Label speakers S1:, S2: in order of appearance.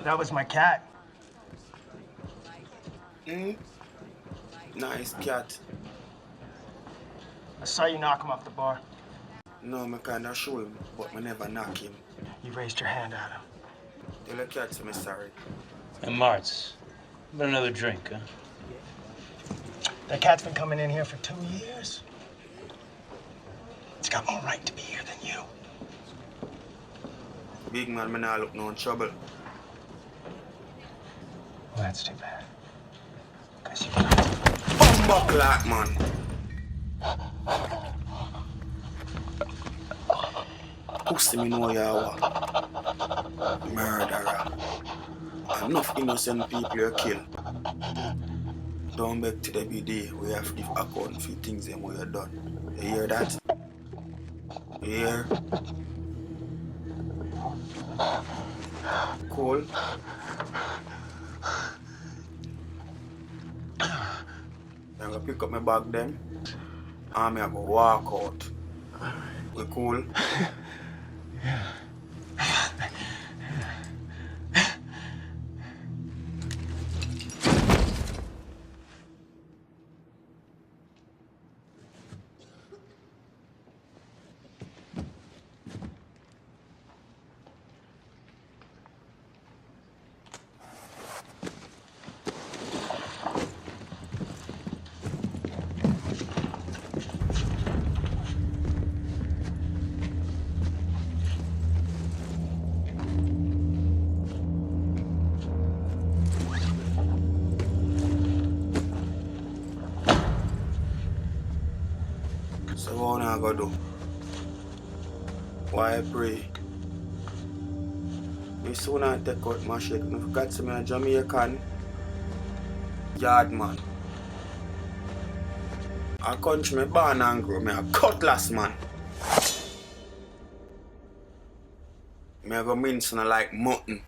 S1: That was my cat.
S2: Nice cat.
S1: I saw you knock him off the bar.
S2: No, I kinda show him, but I never knock him.
S1: You raised your hand at him.
S2: Tell the cat I'm sorry.
S3: And Martz, about another drink, huh?
S1: That cat's been coming in here for 2 years. It's got more right to be here than you.
S2: Big man, me not look no trouble.
S1: Well, that's too bad. Because you got
S2: Bumbuck like man. Pussy me know you are murderer. Enough innocent people you kill. Don't beg to the BD. We have to give account for things them we have done. You hear that? You hear? Cool. I'm gonna pick up my bag then. And I'm gonna walk out. We cool?
S1: Yeah.
S2: So what I gotta do? Why I pray? Me soon I take out my shit. I forgot to me a Jamaican yard man. A country me born and grow. Me a cutlass man. Me a go mince like mutton.